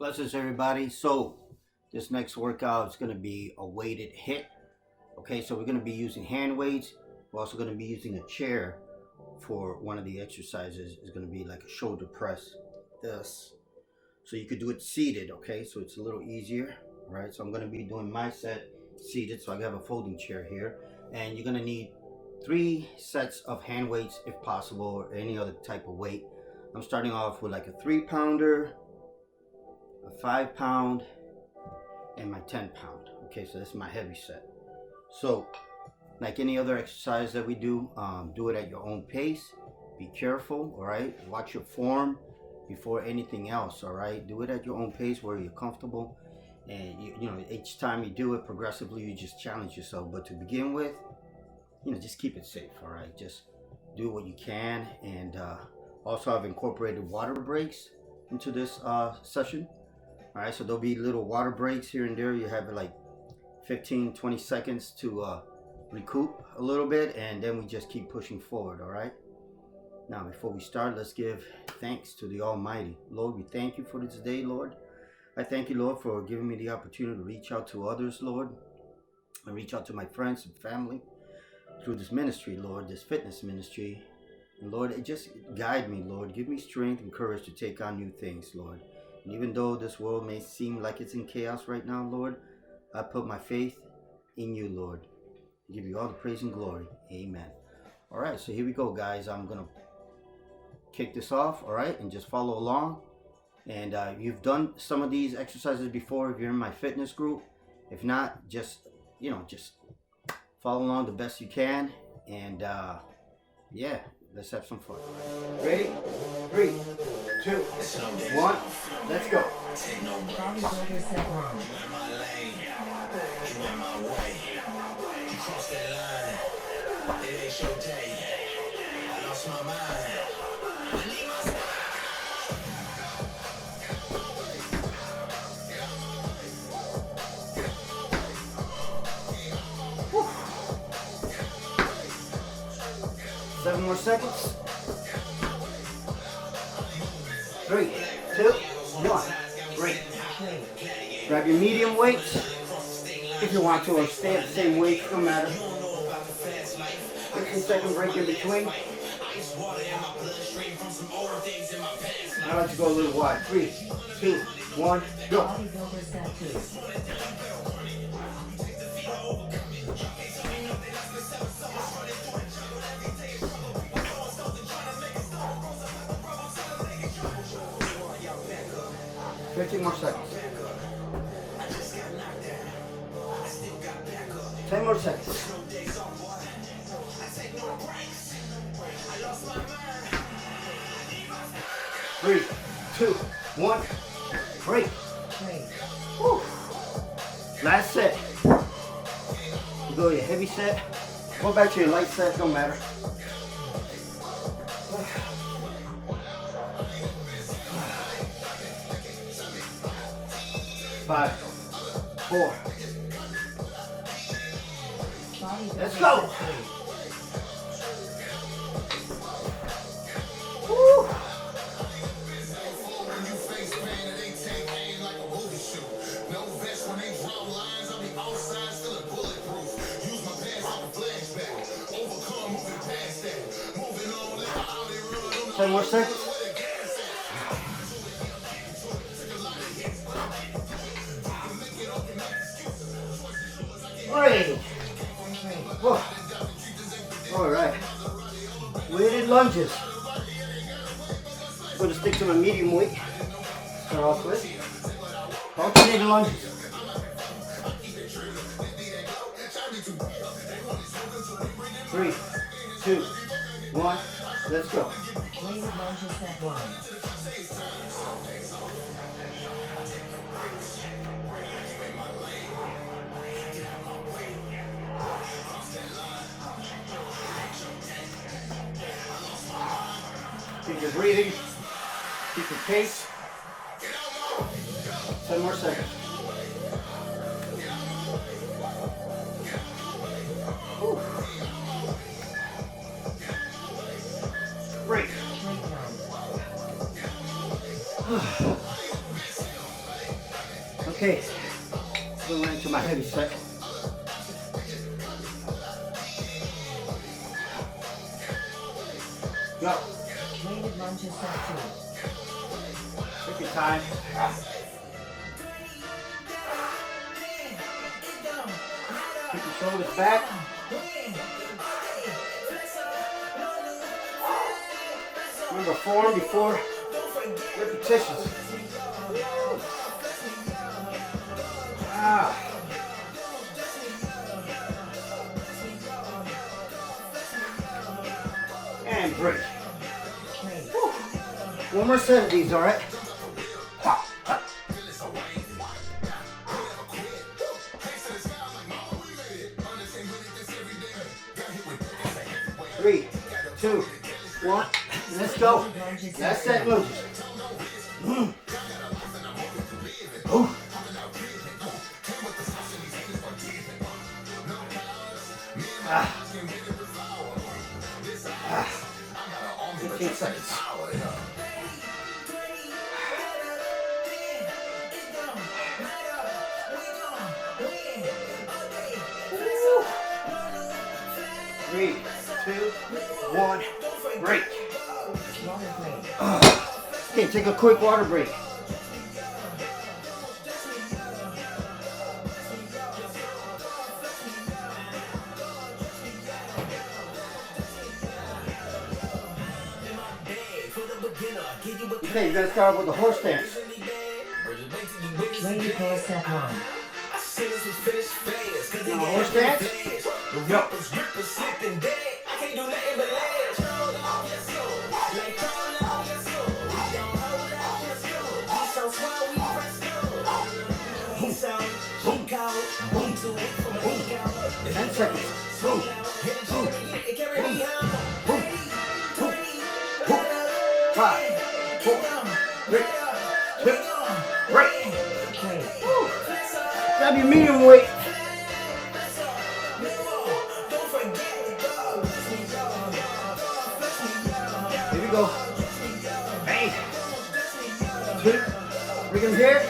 Blessings, everybody. So this next workout is going to be a weighted hit. Okay, so we're going to be using hand weights. We're also going to be using a chair for one of the exercises. It's going to be like a shoulder press. This. So you could do it seated, okay? So it's a little easier, right? So I'm going to be doing my set seated. So I have a folding chair here. And you're going to need 3 sets of hand weights if possible, or any other type of weight. I'm starting off with like a 3-pounder, a 5-pound, and my 10-pound. Okay, so that's my heavy set. So like any other exercise that we do it at your own pace. Be careful, all right? Watch your form before anything else, all right? Do it at your own pace where you're comfortable, and you know, each time you do it progressively, you just challenge yourself. But to begin with, just keep it safe, all right? Just do what you can. And also I've incorporated water breaks into this session. All right, so there'll be little water breaks here and there. You have like 15-20 seconds to recoup a little bit, and then we just keep pushing forward. All right, now before we start, let's give thanks to the Almighty. Lord, we thank you for this day, Lord. I thank you, Lord, for giving me the opportunity to reach out to others, Lord, and reach out to my friends and family through this ministry, Lord, this fitness ministry. And Lord, just guide me, Lord. Give me strength and courage to take on new things, Lord. And even though this world may seem like it's in chaos right now, Lord, I put my faith in you, Lord. I give you all the praise and glory. Amen. All right, so here we go, guys. I'm going to kick this off, all right, and just follow along. And you've done some of these exercises before if you're in my fitness group. If not, just follow along the best you can. And yeah, let's have some fun. Ready? 3, 2, 1, let's go. Cross that line, it ain't your day. I lost my mind. I need my style. 7 more seconds. 3, 2, 1. Great. Grab your medium weights if you want to, or stay at the same weight, no matter. 15-second break in between. I like to go a little wide. 3, 2, 1, go. 15 more seconds. 10 more seconds. 3, 2, 1, break. Woo. Last set. You go to your heavy set. Go back to your light set, don't matter. 5, 4. Let's go. Woo. Ten more seconds. Great. All right. Weighted lunges. I'm going to stick to my medium weight. Start off with alternating lunges. 3, 2, 1. Let's go. Weighted lunges at 1. Keep your breathing. Keep your pace. 10 more seconds. Whew. Break. Okay, going right into my heavy set. Go. Weighted lunges set 2. Take your time. Keep your shoulders back. Remember, form before repetitions. Ah. And break. Woo. One more set of these, all right? Ha, ha. 3, 2, 1. Let's go. Last set lunges. Ooh. Ah. 15 seconds. Woo. 3, 2, 1, break. Okay, take a quick water break. Okay, you gotta start with the horse stance. Weighted core set 1. Now, horse stance. Go. Boom. 10 seconds. Boom. Boom. Boom. Boom. Boom. 5, 4, 3, 2, break. Woo. Grab your medium weight. Here we go. Bang. 2. Bring them here.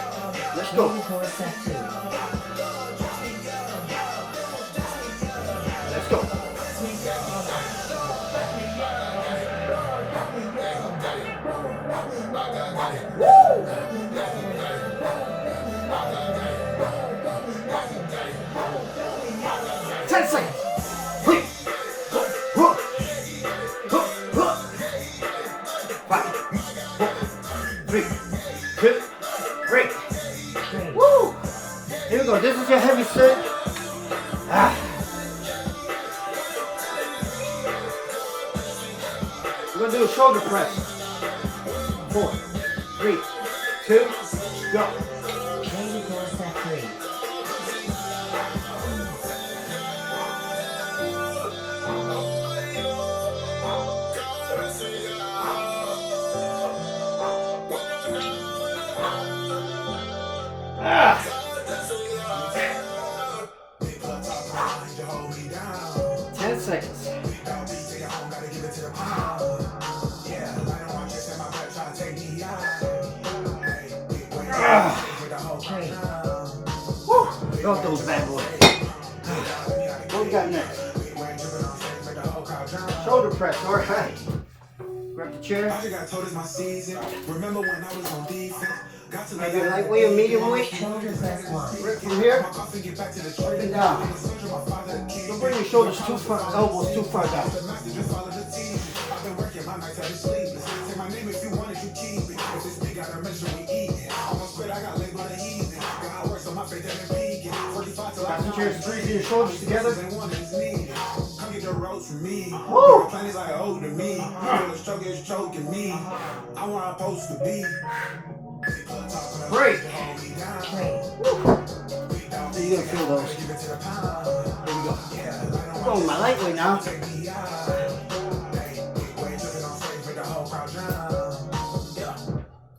Let's go. Weighted core set 2. Let's go. Woo! 10 seconds. 5, 4, 3, 2, break. Woo! Here we go. This is your heavy set. Ah. We're gonna do a shoulder press. 4, 3, 2, go. Weighted core set 3. Ah. 10 seconds. Woo! Love those bad boys. What we got next? Shoulder press, all right. Grab the chair. Maybe a lightweight or medium weight. Shoulder press 1. Right from here, up and down. Don't bring your shoulders too far, elbows too far down. Concentrate, squeeze your shoulders together. Woo! Break. Woo. You're gonna feel those. Here we go. I'm going with my lightweight now.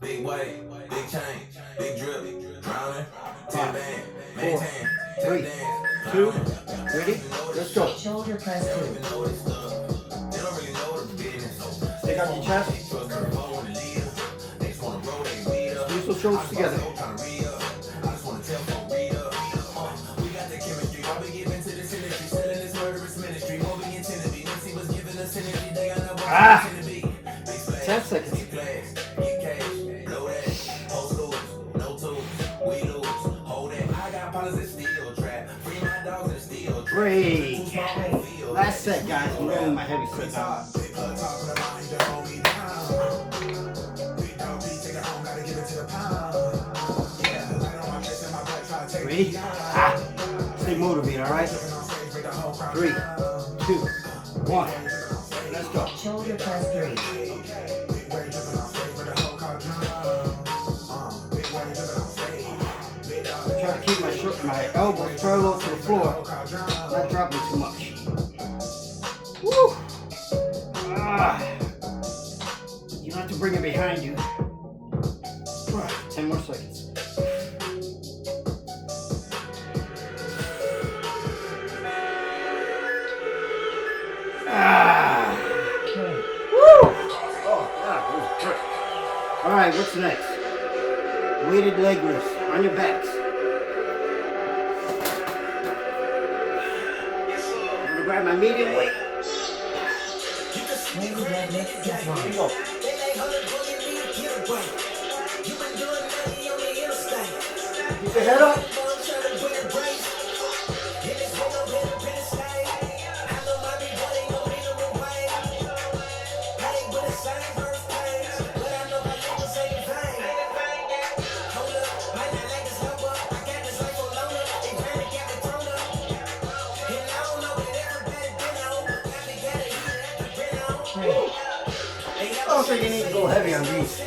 Big weight, big change, big drip, drowning, 10 band, 4, maintain, 3, 2, ready? Let's go. Shoulder press 2. Stick out your chest. Squeeze those shoulders together. Ah, 10 seconds. Great. Last set, guys. I'm going with my heavy set out. 3. Stay motivated, all right? 3, 2, 1. Let's go. Shoulder press 3. Try to keep my elbows parallel to the floor, not dropping too much. Woo! You don't have to bring it behind you. 10 more seconds. Woo! Oh, God, that was great. All right, what's next? Weighted leg lifts on your backs. I'm gonna grab my medium weight. Weighted leg lift step Here we 1. go. Keep your head up. I don't think you need to go heavy on these.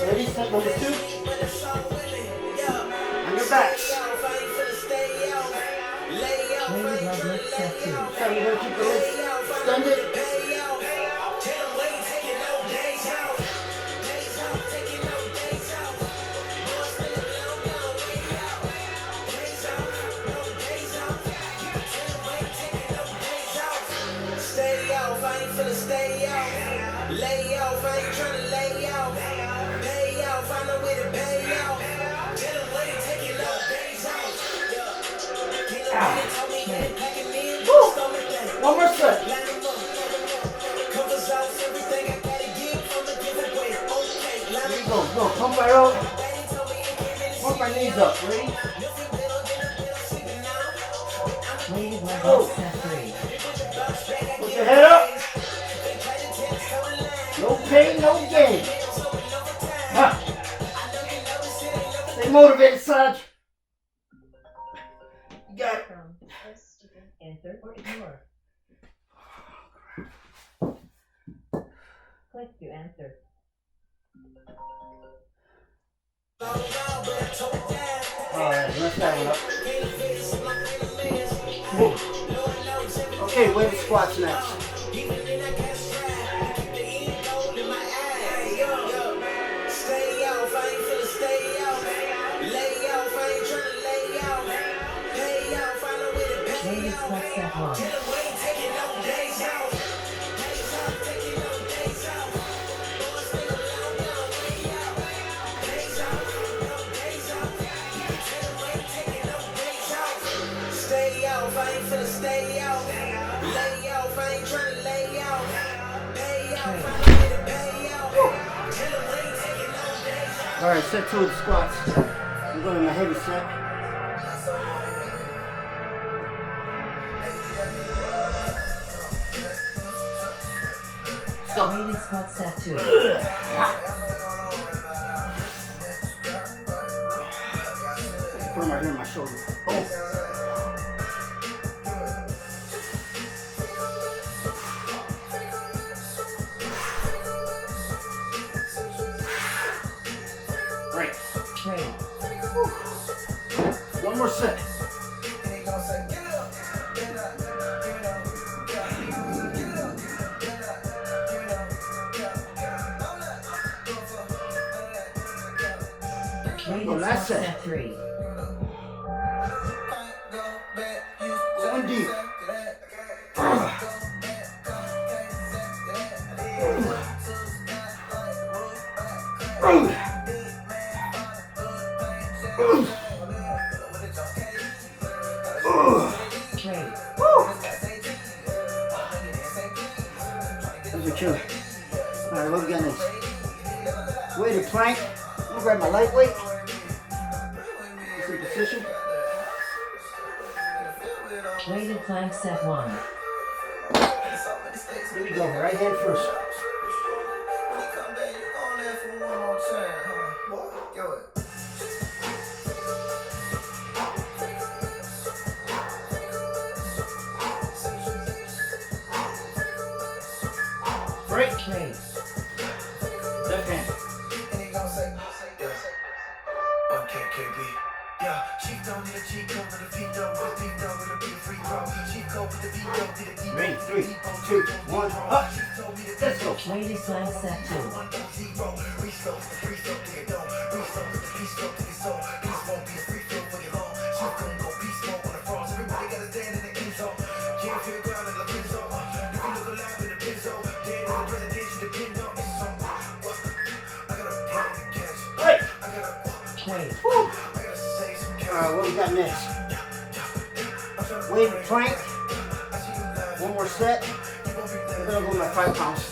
Ready? Step number 2. On your backs. Weighted leg lift step 2. So you're going to keep the legs extended. One more set. There you go. Go. Pump my out. Pump my knees up. Ready? Weighted leg lift step 3. Put your head up. No pain, no gain. Huh. Stay motivated, Sarge. You got it. Answer or ignore. Click to answer. Alright, let's that one up. Okay, weighted squats next. Weighted squat step 1. Alright, set 2 of the squats. I'm going to my heavy set. Weighted squat step 2. Put them right here on my shoulder. Oh. Great. Great. One more set. Weighted last squat set. step 3. Going deep. Great. are killing. Alright, what we got next? Weighted plank. I'm gonna grab my lightweight. It's in position. Weighted plank set 1. Here we go, right hand first. Break. Break. Left hand. Ready, 3, 2, 1, up. Let's go. Weighted plank set 2. Right. Break. Alright, what we got next? Weighted plank. One more set. We're gonna go like 5 pounds.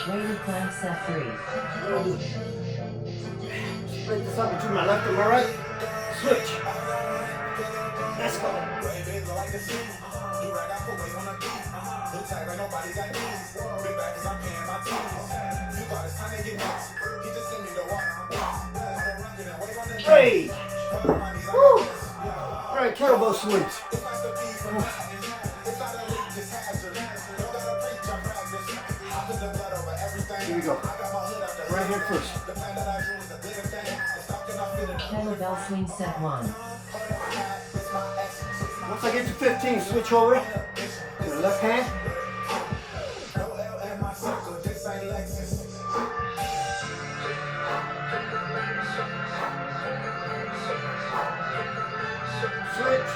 Weighted plank set 3. Split this up between my left and my right. Switch. Let's go. Hey! Woo! Alright, kettlebell swings. Here we go. Right hand first. Kettlebell swing set 1. Once I get to 15, switch over to the left hand. Switch.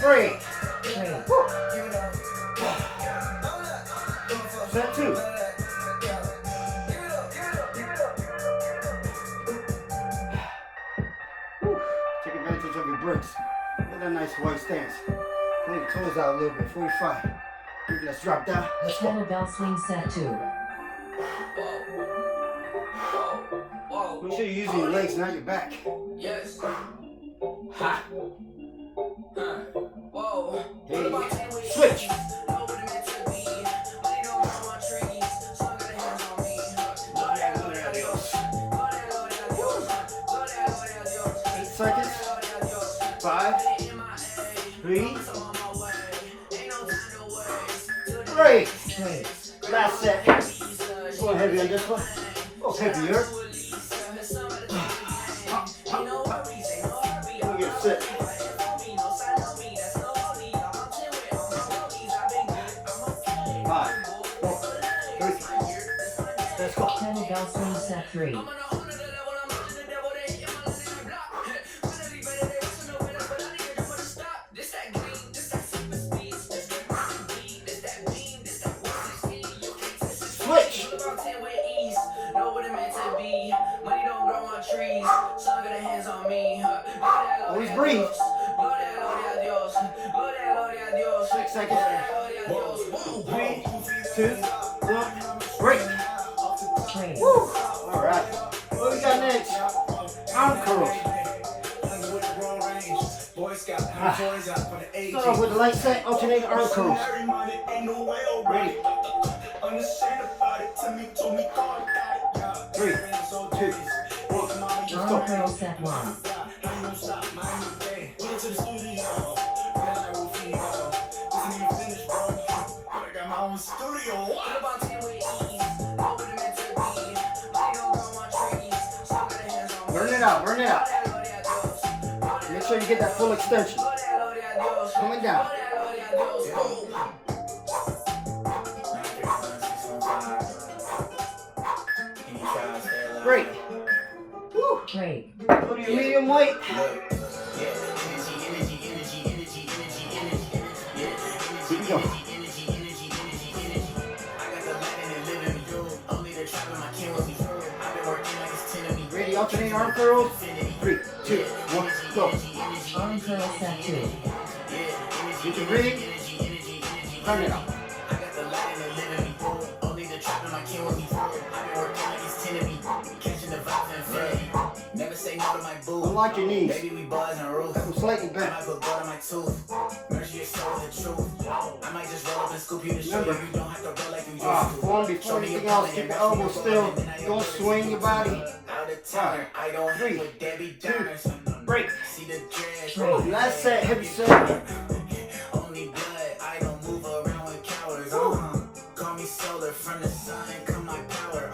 Break. Break. Set 2. Whew. Take advantage of your breaks. Look at that nice wide stance. Pull your toes out a little bit. 45. Let's drop down. Let's go. Kettlebell swing set 2. Make sure you're using your legs, not your back. Yes. Ha. Whoa. Hey. Switch. Seconds. 5, 3, break. Break. Last set. Going heavy on this one. Go heavier. Let me get set. 5, 4, 3. Let's go. Kettlebell swing set 3. Switch. Always breathe. 6 seconds. 3, 2, 1. Break. Break. Woo. All right. What we got next? Arm curls. Start off with the light set, alternating arm curls. Ready? 3, 2, 1. Let's Arm go. curl set 1. Burn it out, burn it out. Make sure you get that full extension. Coming down. Great. Woo. Break. Go to your medium weight. Here we go. Alternate arm curls. 3, 2, 1, go. Arm curl set 2. You can breathe. Turn it up. Never say no to my boo. Unlock your knees. Baby, we buzz and roof. I'm slightly I bent. might put blood on my tooth. Mercy your soul, the truth. I might just roll up and scoop you to show you Remember, you don't have to roll like you used to. Form before anything else. Keep your elbows still. Don't swing your body. Out of town, I don't hang 3, with Debbie 2, Downers. break. See the dreads. Last set, heavy set. Only blood, I don't move around with cowards. Call me solar from the sun, come my power.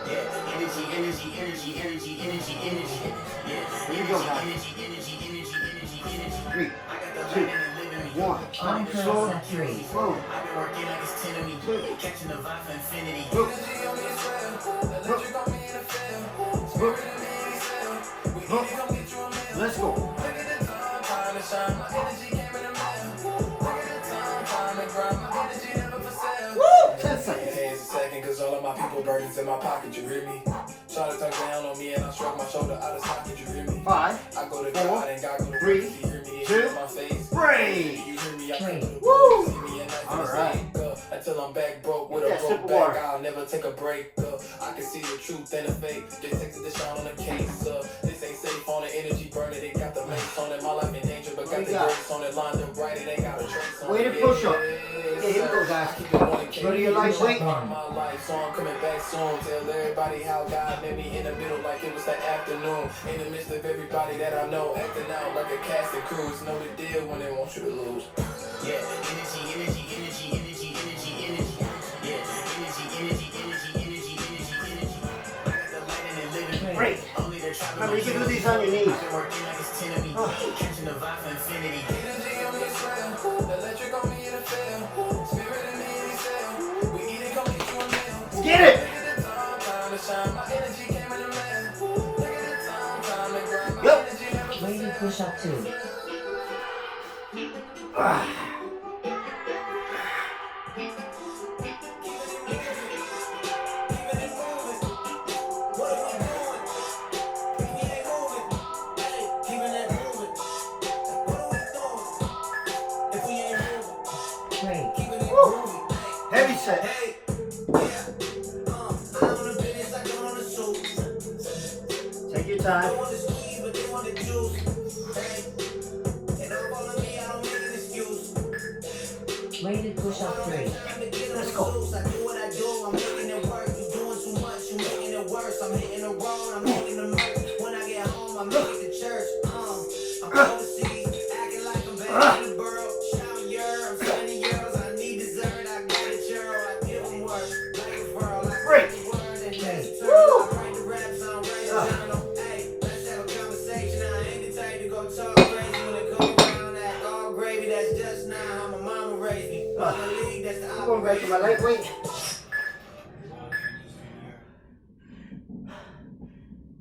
Yeah, energy, energy, energy, energy, energy, energy. Yeah, Here you go, guys. energy, energy, energy, energy, energy. 3, I got the 2, light and the living me. 1. Arm curl Slow. set 3. Slow. I've been working like it's 10 of me. Catching the vibe for infinity. Look. Let's go. Woo! 10 seconds. Hands a second, cause all of my people burdens in my pocket, you hear me? Try to tuck down on me and I shrug my shoulder out of socket, you hear me? 5, I go to 4, God and God go to 3, work, you hear me? 2, In my face. break. You hear me? I Woo! go to the book, see me at night All for right. the sake, until I'm back broke with Yeah, a sip broke of back, water. I'll never take a break, I can see the truth and the fake, just texted the shine on the case, this ain't safe on the energy burner, they got the mace on it, my life in danger, but What got you the got? grace on it, lined up right, it ain't got a trace on it. Weighted push-up. Okay, here we go, guys. Go to your lightweight. My life, so I'm coming back soon. Tell everybody how God met me in the middle, like it was that afternoon. In the midst of everybody that I know, acting out like a cast of crews. Know the deal when they want you to lose. Yeah, energy, energy, energy, energy, energy, energy. Yeah, energy, energy, energy, energy, energy, energy. I got the light and the living. Break. Only the trap. Remember, you can do these on your knees. I've been working like it's 10 of me. Catching the vibe for infinity. Energy on me as well. Electric on me in the field. Spirit in me in the cell. We eat it, come get you a meal. Get it. Look at the time to shine. My energy came in the mail. Look at the time to grind. My Yep. energy never Weighted push up 2. Break. Heavy set. Take your time. Weighted push up 3. Let's go. I do what I do, I'm making it work. You doing too much, you making it worse. I'm hitting the road, I'm making the murk. When I get home, I make it to church. I'm overseas, acting like I'm back in the borough. Shouting I'm spending euros, I need dessert. I got a churro, I give them work. Like a pearl, I Break. the word and just turn. I write the rap song, write a journal. Hey, let's have a conversation. I ain't the type to go talk crazy when it comes around that all gravy. That's just now how my mama raised me. I'm a league, that's the I'm going back to my lightweight.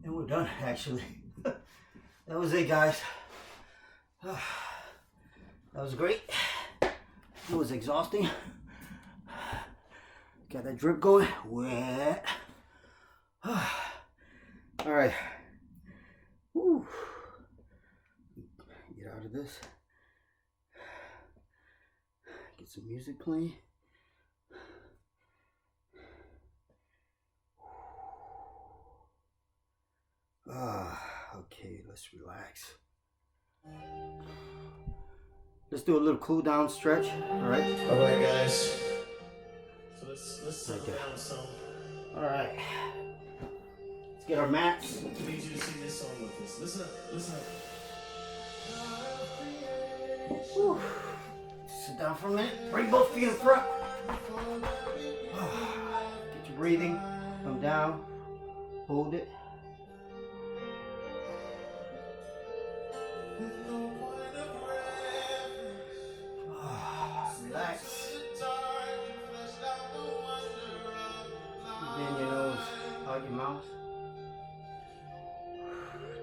And we're done, actually. That was it, guys. That was great. It was exhausting. Got that drip going. Wet. All right. Woo. Get out of this. Get some music playing. Okay, let's relax. Let's do a little cool down stretch. All right. All right, guys. So let's settle Okay. down some. All right. Let's get our mats. I need you to sing this song with us. Listen up. Listen up. Whew. Sit down for a minute. Bring both feet in front. Get your breathing. Come down. Hold it. Relax. Bend your nose out your mouth.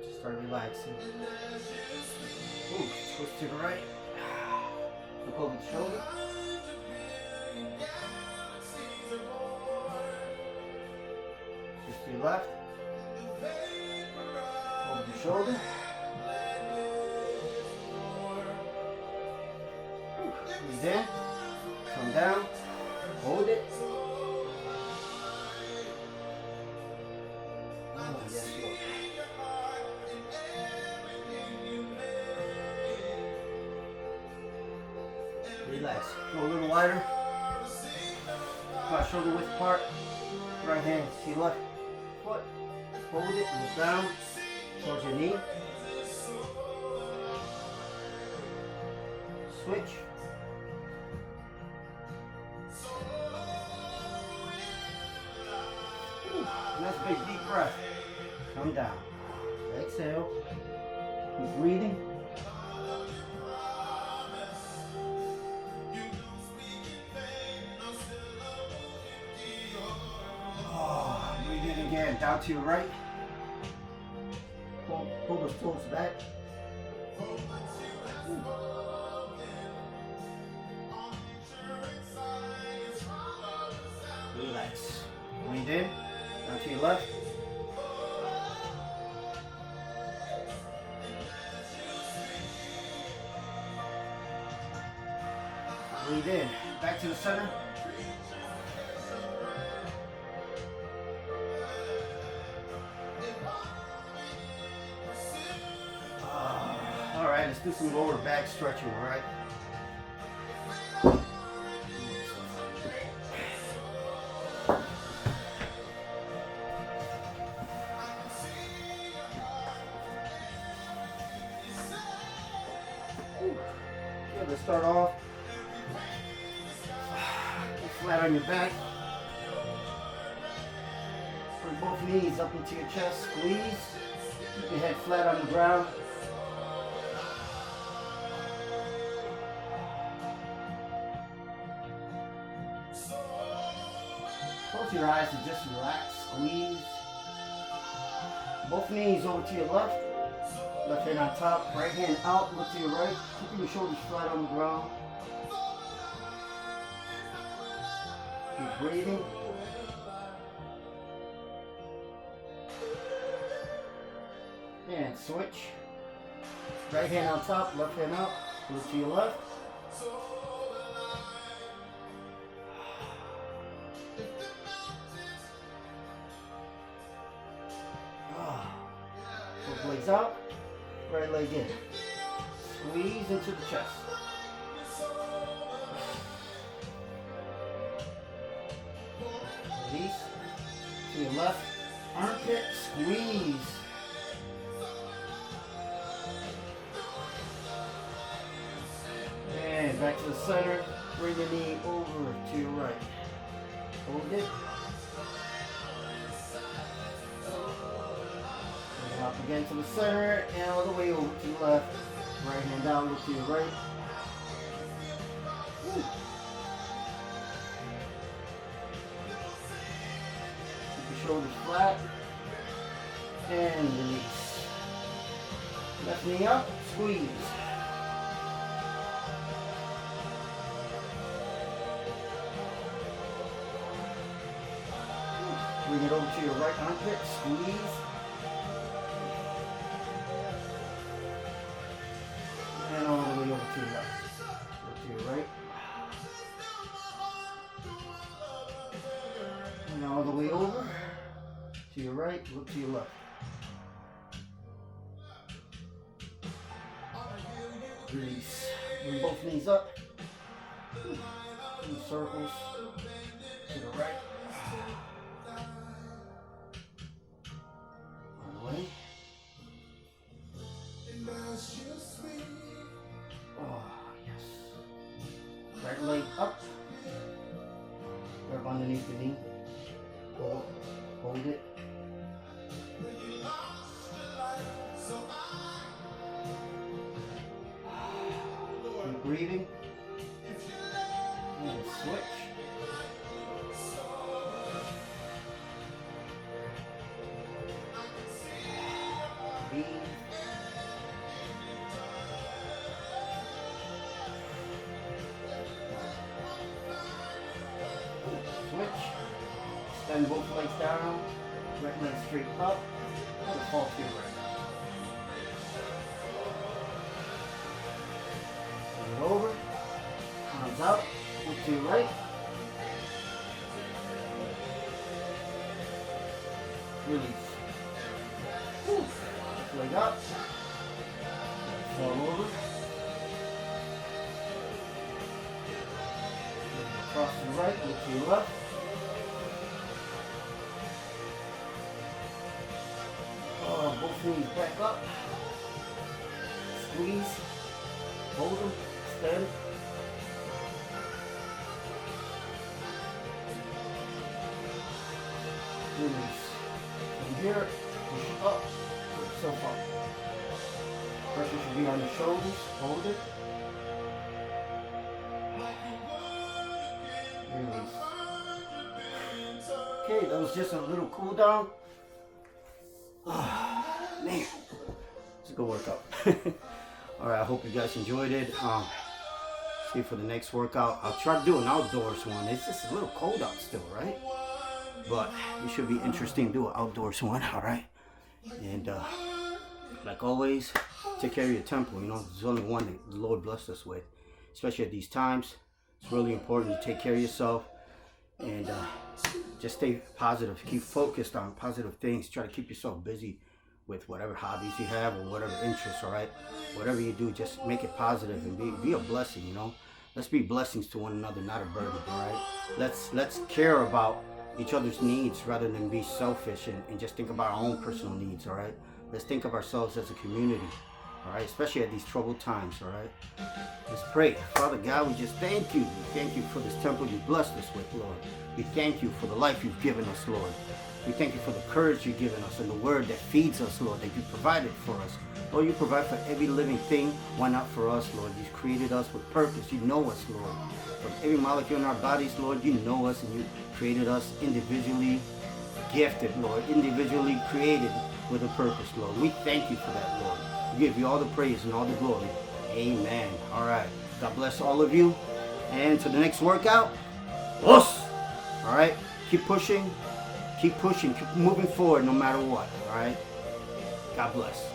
Just start relaxing. Ooh, twist to the right. Look over the shoulder. Twist to your left. shoulder. Breathe in. Come down. Hold it. Oh, yes, Lord. Relax. Go a little wider. About shoulder width apart. Right hand to your left foot. Hold it. Move down towards your knee. Switch. Nice big deep breath. Come down. Exhale. Keep breathing. Oh, breathe in again. Down to your right. Pull those toes back. Relax. Breathe in. Down to your left. Breathe in. Back to the center. All right, let's do some lower back stretching, all right? Okay, let's start off. Get flat on your back. Bring both knees up into your chest. Squeeze. Keep your head flat on the ground. Close your eyes and just relax. Squeeze. Both knees over to your left. Left hand on top. Right hand out. Look to your right. Keeping your shoulders flat on the ground. Keep breathing. And switch. Right hand on top. Left hand out. Look to your left. Both legs out, right leg in. Squeeze into the chest. Release. To your left. Armpit, squeeze. And back to the center. Bring your knee over to your right. Hold it. Up again to the center and all the way over to the left. Right hand down, look to your right. Woo. Keep your shoulders flat. And release. Left knee up, squeeze. Bring it over to your right armpit, squeeze. And all the way over to your left. Look to your right. And all the way over. To your right, look to your left. Release. Bring both knees up. 2 circles. To the right. One way. Oh, yes. Right leg up. Grab underneath the knee. Hold it. Keep breathing. And switch. Breathe. Switch. Extend both legs down. Right leg straight up. And fall to your right. up, look to your right. Release. Leg up. Fall over. Cross to the right, look to your left. Both knees back up. Squeeze. Hold them. Extend. Release. From here, push up. Put yourself up. Pressure should be on your shoulders. Hold it. Release. Okay, that was just a little cool down. Man, it's a good workout. Alright, I hope you guys enjoyed it. See you for the next workout. I'll try to do an outdoors one. It's just a little cold out still, right? But it should be interesting to do an outdoors one, alright? And like always, take care of your temple. You know, there's only one that the Lord blessed us with. Especially at these times. It's really important to take care of yourself. And just stay positive. Keep focused on positive things. Try to keep yourself busy with whatever hobbies you have or whatever interests, all right? Whatever you do, just make it positive and be a blessing, you know? Let's be blessings to one another, not a burden, all right? Let's care about each other's needs rather than be selfish and just think about our own personal needs, all right? Let's think of ourselves as a community, all right? Especially at these troubled times, all right? Let's pray. Father God, we just thank you. We thank you for this temple you blessed us with, Lord. We thank you for the life you've given us, Lord. We thank you for the courage you've given us and the word that feeds us, Lord, that you provided for us. Lord, you provide for every living thing. Why not for us, Lord? You've created us with purpose. You know us, Lord. From every molecule in our bodies, Lord, you know us and you created us individually gifted, Lord, individually created with a purpose, Lord. We thank you for that, Lord. We give you all the praise and all the glory. Amen. All right. God bless all of you. And to the next workout, us. All right. Keep pushing. Keep pushing. Keep moving forward no matter what. All right. God bless.